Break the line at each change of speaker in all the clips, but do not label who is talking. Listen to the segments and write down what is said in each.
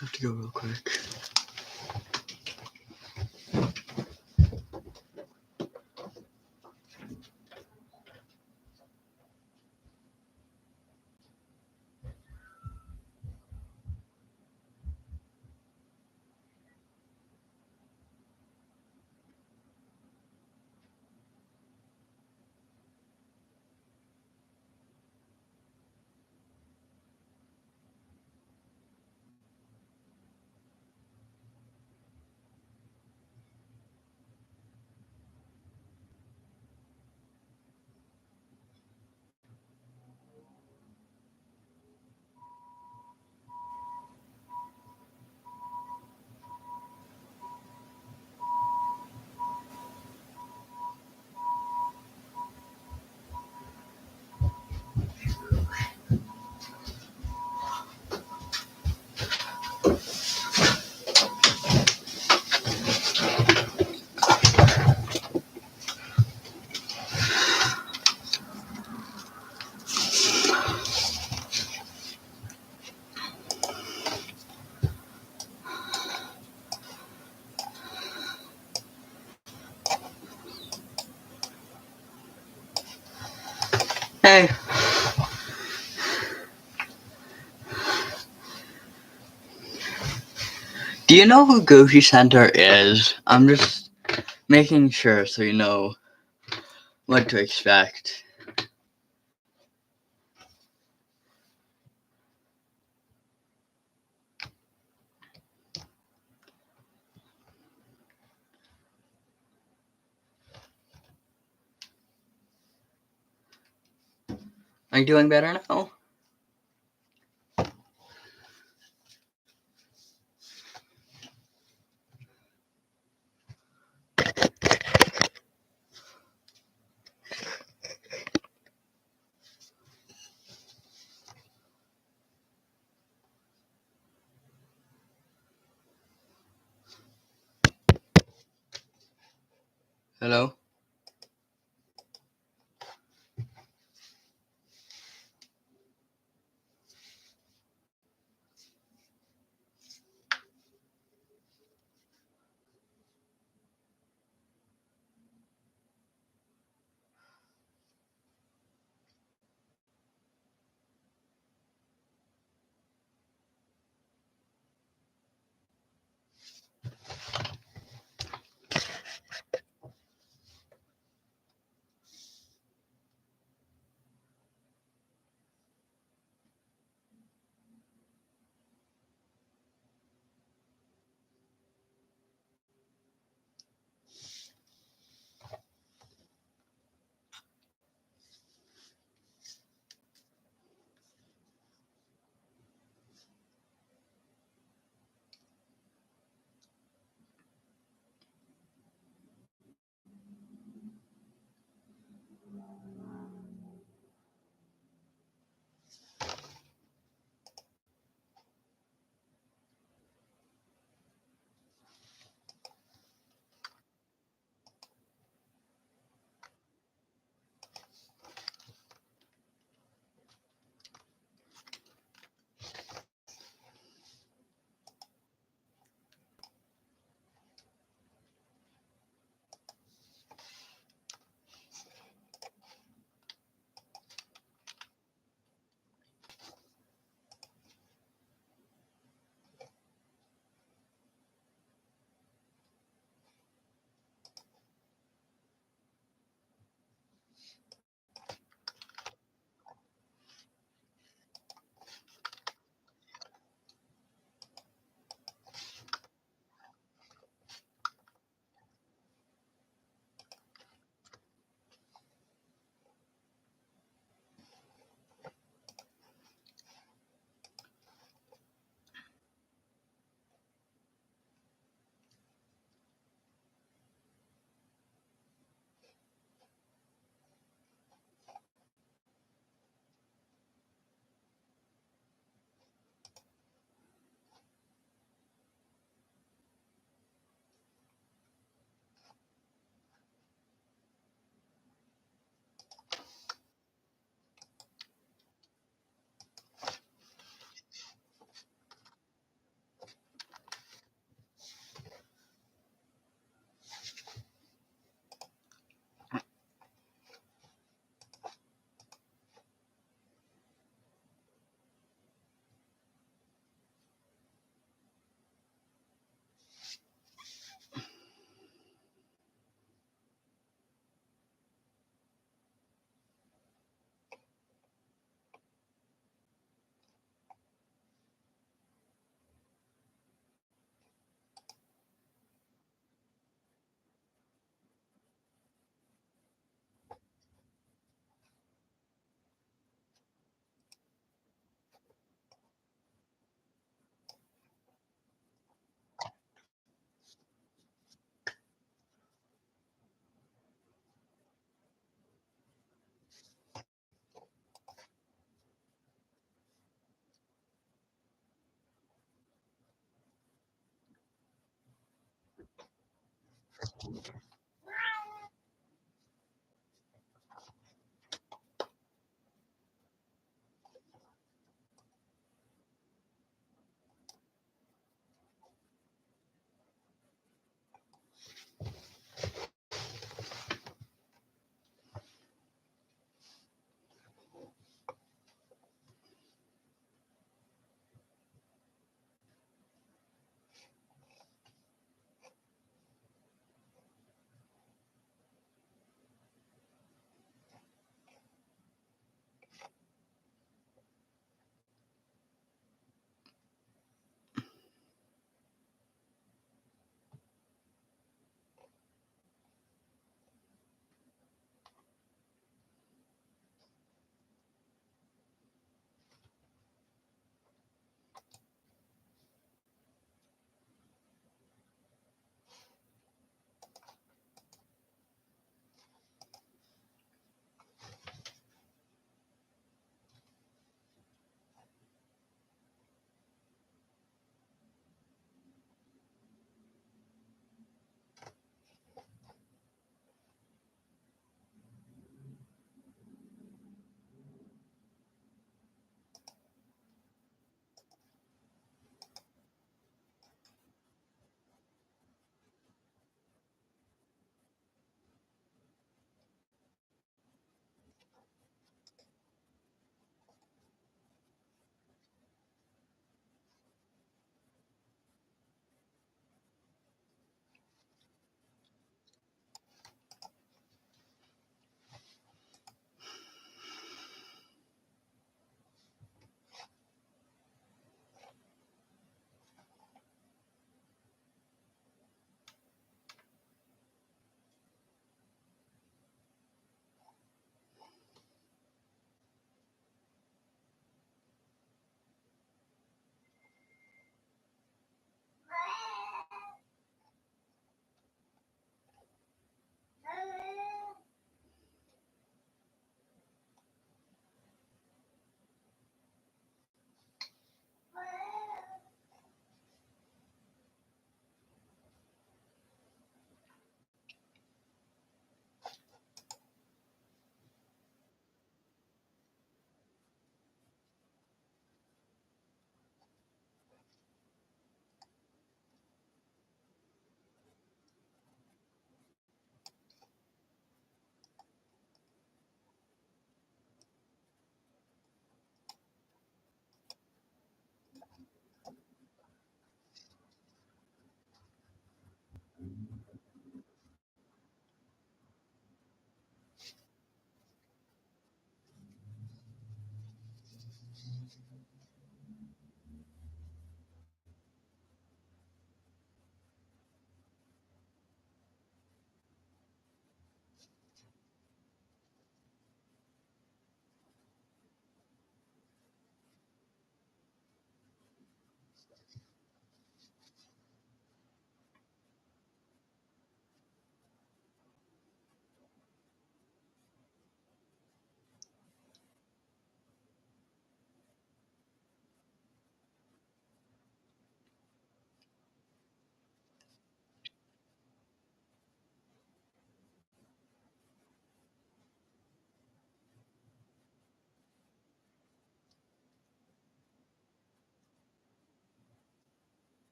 have to go real quick. Hey. Do you know who Goji Center is? I'm just making sure so you know what to expect. Are you doing better now? Hello?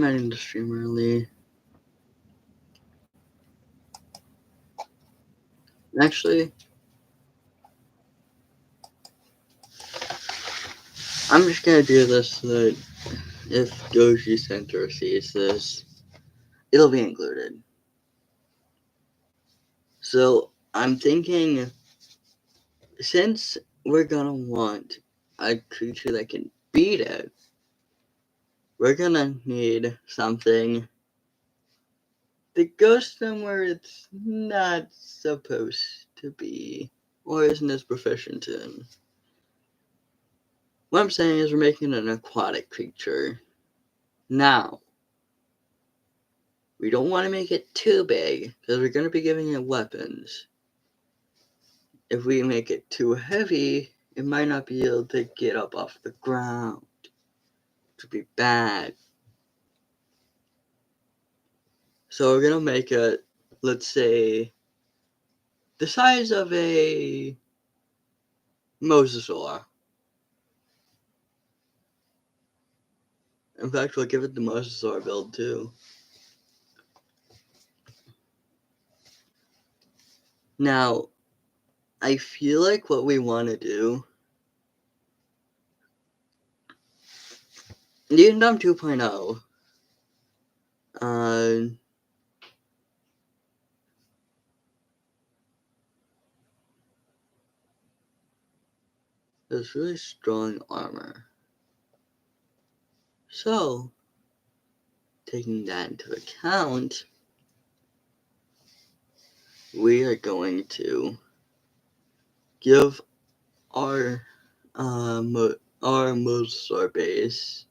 I'm ending the stream early. Actually, I'm just gonna do this so that if Goji Center sees this, it'll be included. So I'm thinking, since we're gonna want a creature that can beat it, we're gonna need something that goes somewhere it's not supposed to be, or isn't as proficient in. What I'm saying is we're making an aquatic creature. Now, we don't want to make it too big, because we're going to be giving it weapons. If we make it too heavy, it might not be able to get up off the ground. It would be bad. So we're going to make it, let's say, the size of a mosasaur. In fact, we'll give it the mosasaur build too. Now, I feel like what we want to do, the Indom 2.0, has really strong armor. So, taking that into account, we are going to give our mosasaur base,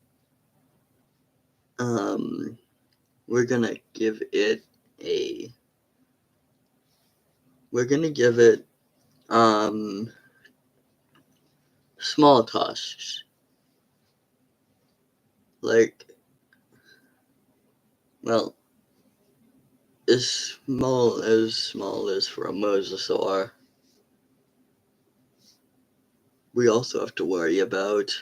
we're gonna give it small tusks, like, well, as small as for a mosasaur. We also have to worry about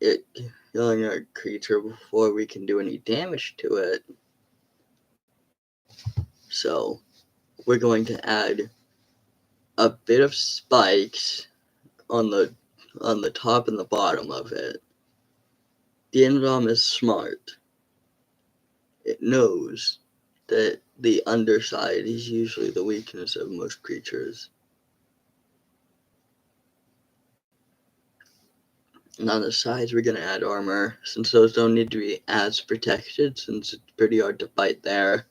it killing our creature before we can do any damage to it. So we're going to add a bit of spikes on the top and the bottom of it. The indom is smart. It knows that the underside is usually the weakness of most creatures. And on the sides, we're going to add armor, since those don't need to be as protected, since it's pretty hard to bite there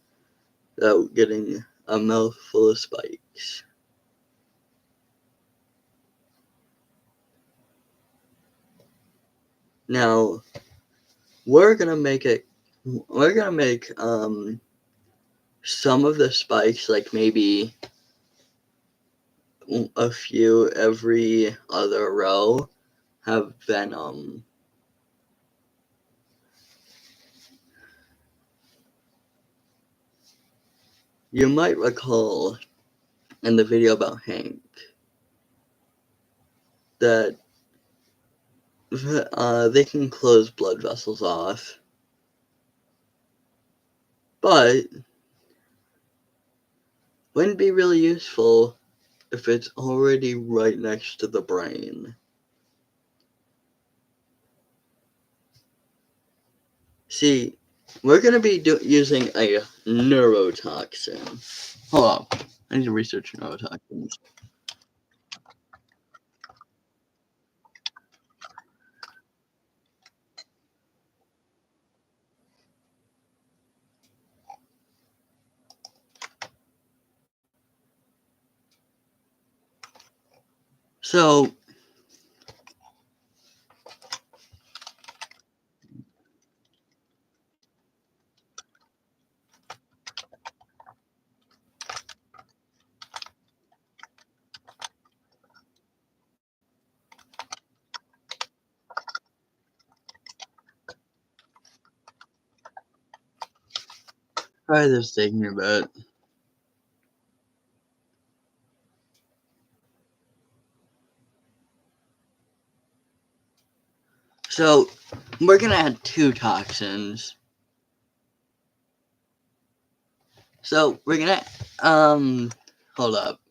without getting a mouthful of spikes. Now, we're going to make some of the spikes, like maybe a few every other row, have venom. You might recall in the video about Hank that they can close blood vessels off, but wouldn't be really useful if it's already right next to the brain. See, we're going to be using a neurotoxin. Hold on. I need to research neurotoxins. So, try this taking a bit. So we're gonna add 2 toxins. So we're gonna hold up.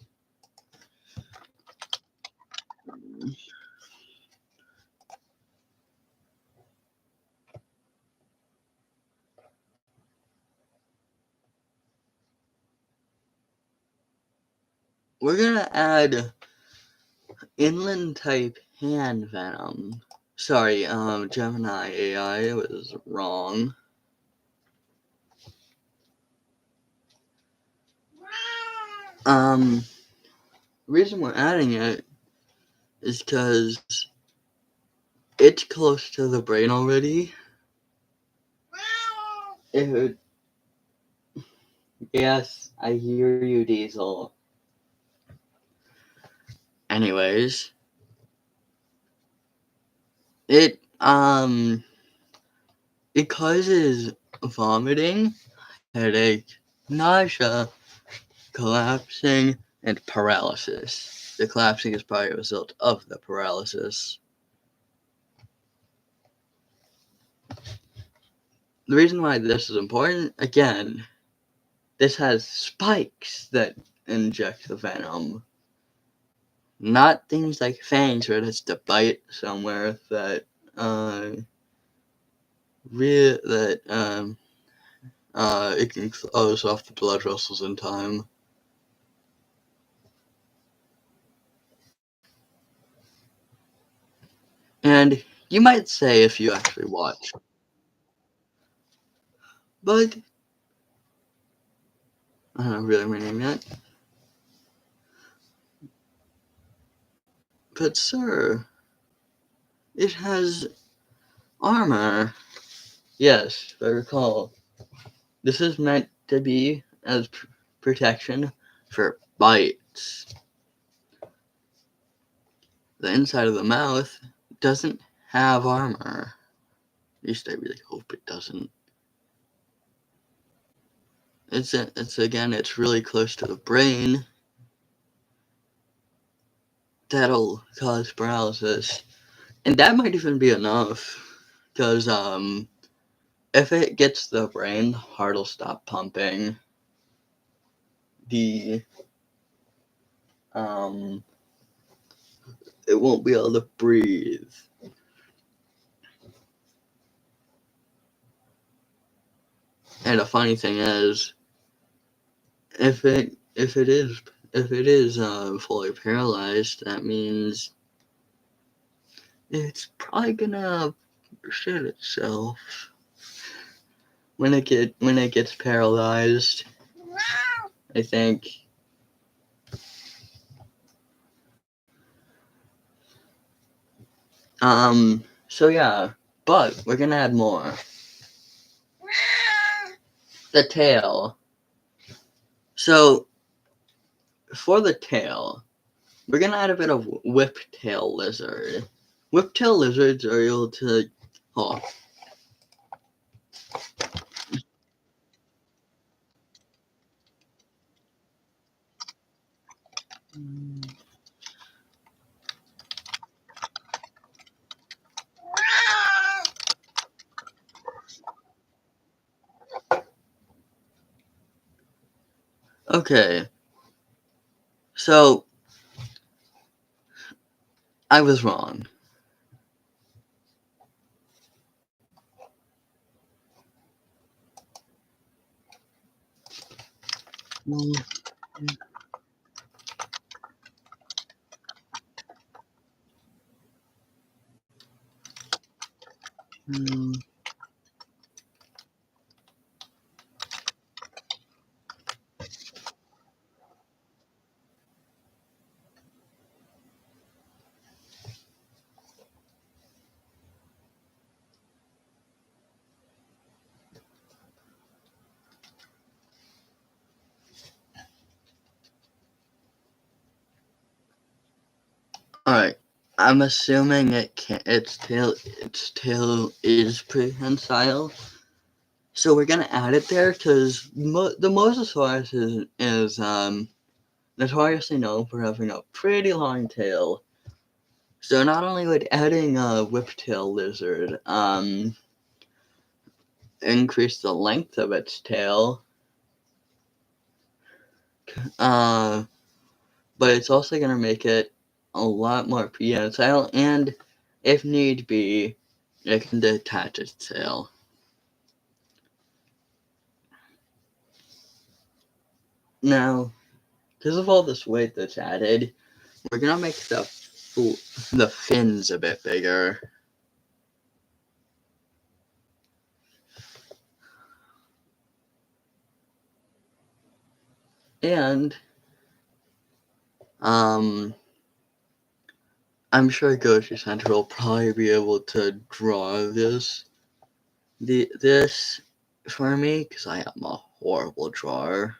We're gonna add inland type hand venom. Sorry, Gemini AI was wrong. The reason we're adding it is because it's close to the brain already. Yes, I hear you, Diesel. Anyways, it causes vomiting, headache, nausea, collapsing, and paralysis. The collapsing is probably a result of the paralysis. The reason why this is important, again, this has spikes that inject the venom. Not things like fangs where it has to bite somewhere that it can close off the blood vessels in time. And you might say if you actually watch, but I don't really rename yet. But sir, it has armor. Yes, if I recall. This is meant to be as protection for bites. The inside of the mouth doesn't have armor. At least I really hope it doesn't. It's really close to the brain. That'll cause paralysis. And that might even be enough. Because if it gets the brain, the heart will stop pumping. It won't be able to breathe. And the funny thing is, if it is fully paralyzed, that means it's probably gonna shit itself when it gets paralyzed. I think. So yeah, but we're gonna add more. The tail. So for the tail, we're gonna add a bit of whiptail lizard. Whiptail lizards are able to. Oh. Okay. So I was wrong. Alright, I'm assuming its tail is prehensile. So we're gonna add it there because the Mosasaurus is notoriously known for having a pretty long tail. So not only would adding a whiptail lizard increase the length of its tail, but it's also going to make it a lot more prehensile, and if need be, it can detach its tail. Now, because of all this weight that's added, we're going to make the fins a bit bigger. And I'm sure Goji Center will probably be able to draw this for me, because I am a horrible drawer.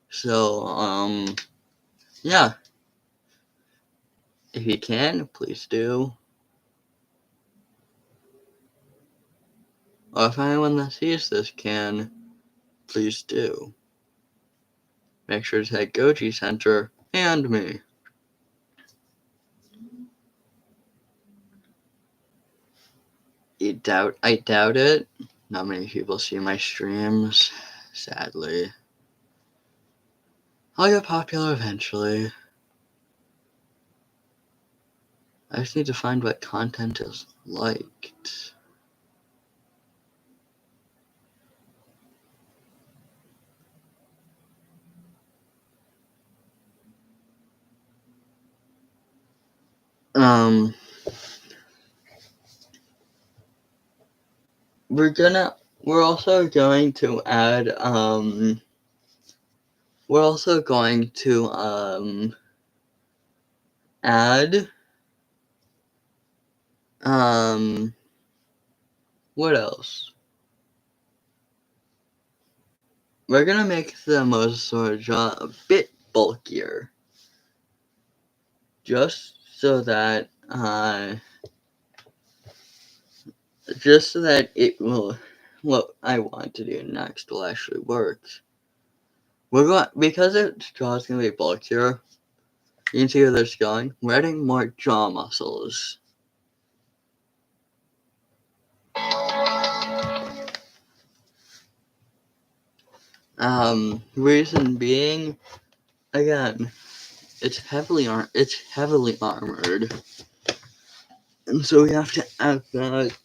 So, yeah. If you can, please do. Or if anyone that sees this can, please do. Make sure to tag Goji Center and me. I doubt it. Not many people see my streams, sadly. I'll get popular eventually. I just need to find what content is liked. We're also going to add what else? We're gonna make the Mosasaur jaw a bit bulkier, just so that it will, what I want to do next will actually work. Because its jaw is gonna be bulkier. You can see where this is going. We're adding more jaw muscles. Reason being, again, it's heavily armored, and so we have to add that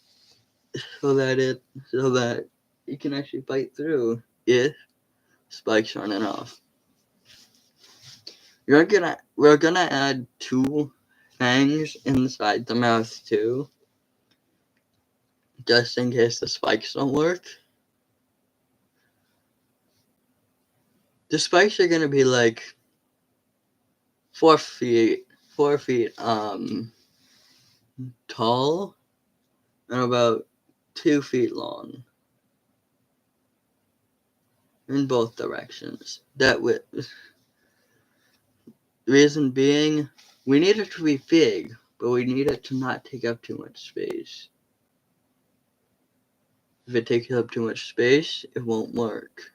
so that it can actually bite through if spikes aren't enough. We're gonna add 2 fangs inside the mouth too, just in case the spikes don't work. The spikes are gonna be like 4 feet tall and about 2 feet long in both directions. Reason being, we need it to be big, but we need it to not take up too much space. If it takes up too much space, it won't work.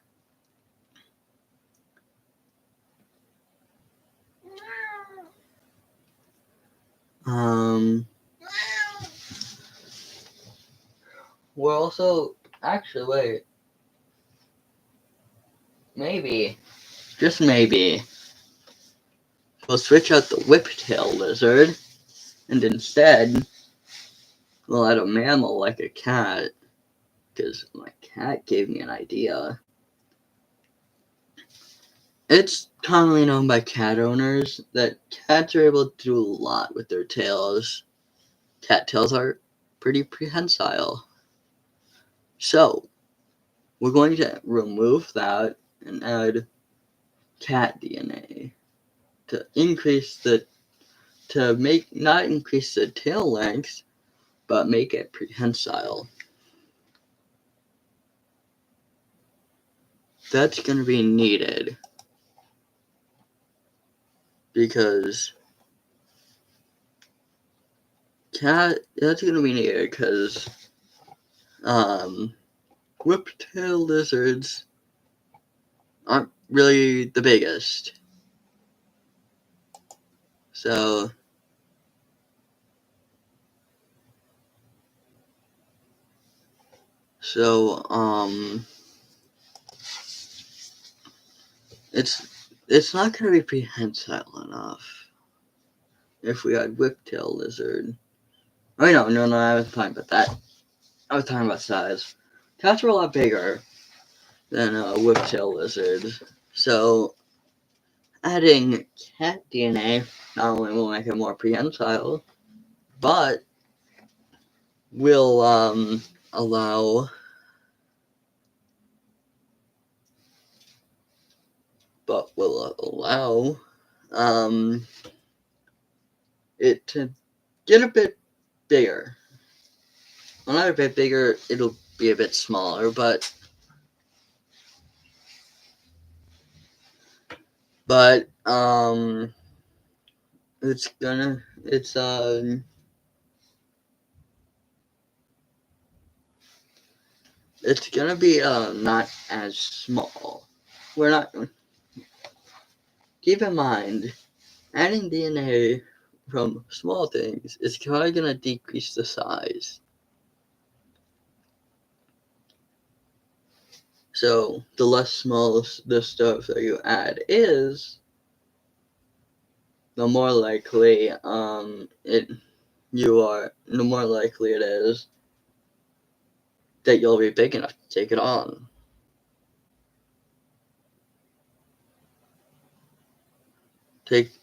We're also, actually, wait. Maybe, just maybe, we'll switch out the whiptail lizard, and instead, we'll add a mammal like a cat, because my cat gave me an idea. It's commonly known by cat owners that cats are able to do a lot with their tails. Cat tails are pretty prehensile. So, we're going to remove that and add cat DNA to not increase the tail length, but make it prehensile. That's going to be needed because whiptail lizards aren't really the biggest. So So, it's not going to be prehensile enough if we had whiptail lizard. Oh, no, I wasn't talking about that. I was talking about size. Cats are a lot bigger than a whiptail lizard. So, adding cat DNA not only will make it more prehensile, but will allow it to get a bit bigger. Well, not a bit bigger, it'll be a bit smaller, but it's gonna be not as small. We're not keep in mind adding DNA from small things is probably gonna decrease the size. So the less small the stuff that you add is, the more likely the more likely it is that you'll be big enough to take it on.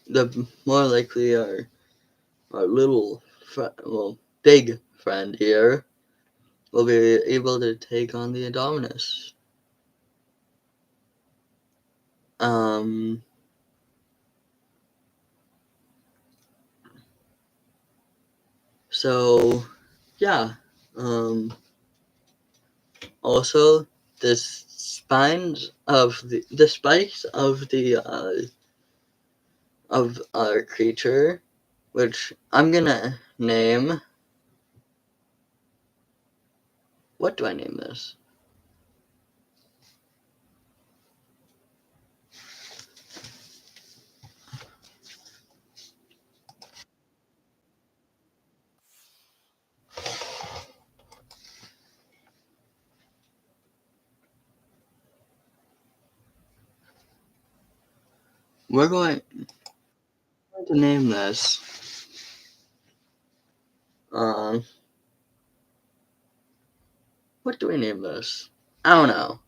The more likely our little big friend here will be able to take on the Indominus. So yeah. Also, the spikes of our creature, which I'm gonna name. What do I name this? We're going to name this. What do we name this? I don't know.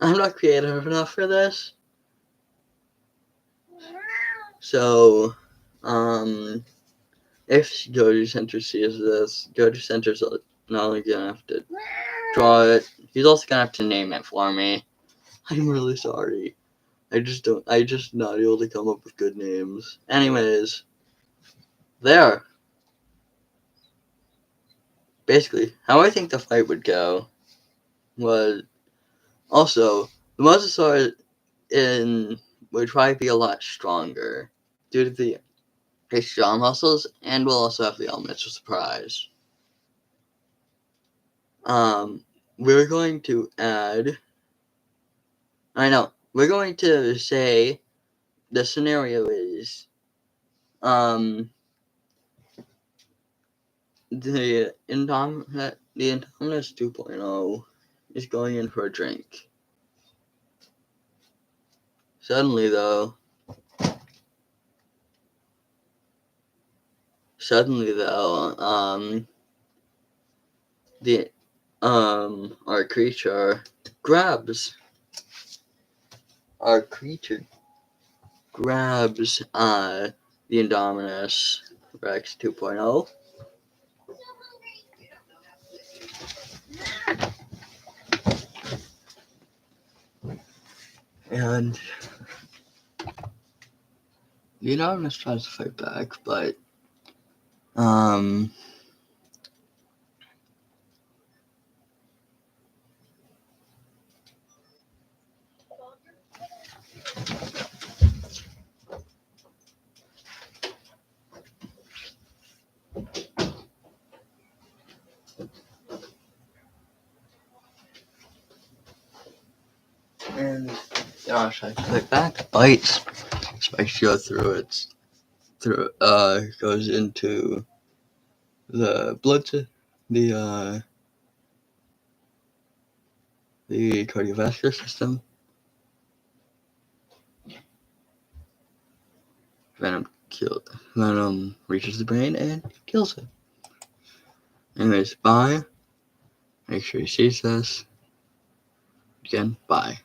I'm not creative enough for this. So, if Goji Centers sees this, Goji Centers is not only gonna have to draw it, he's also gonna have to name it for me. I'm really sorry. I just not able to come up with good names. Anyways, there. Basically, how I think the fight would go was also the Mosasaur would probably be a lot stronger due to his jaw muscles, and will also have the elements of surprise. We're going to add. We're going to say the scenario is the Indominus 2.0 is going in for a drink. Suddenly, our creature grabs the Indominus Rex 2.0. And the Indominus tries to fight back, but tries to fight back, bites. Spikes go goes into the blood, the cardiovascular system. Venom reaches the brain and kills it. Anyways, bye. Make sure you see this. Again, bye.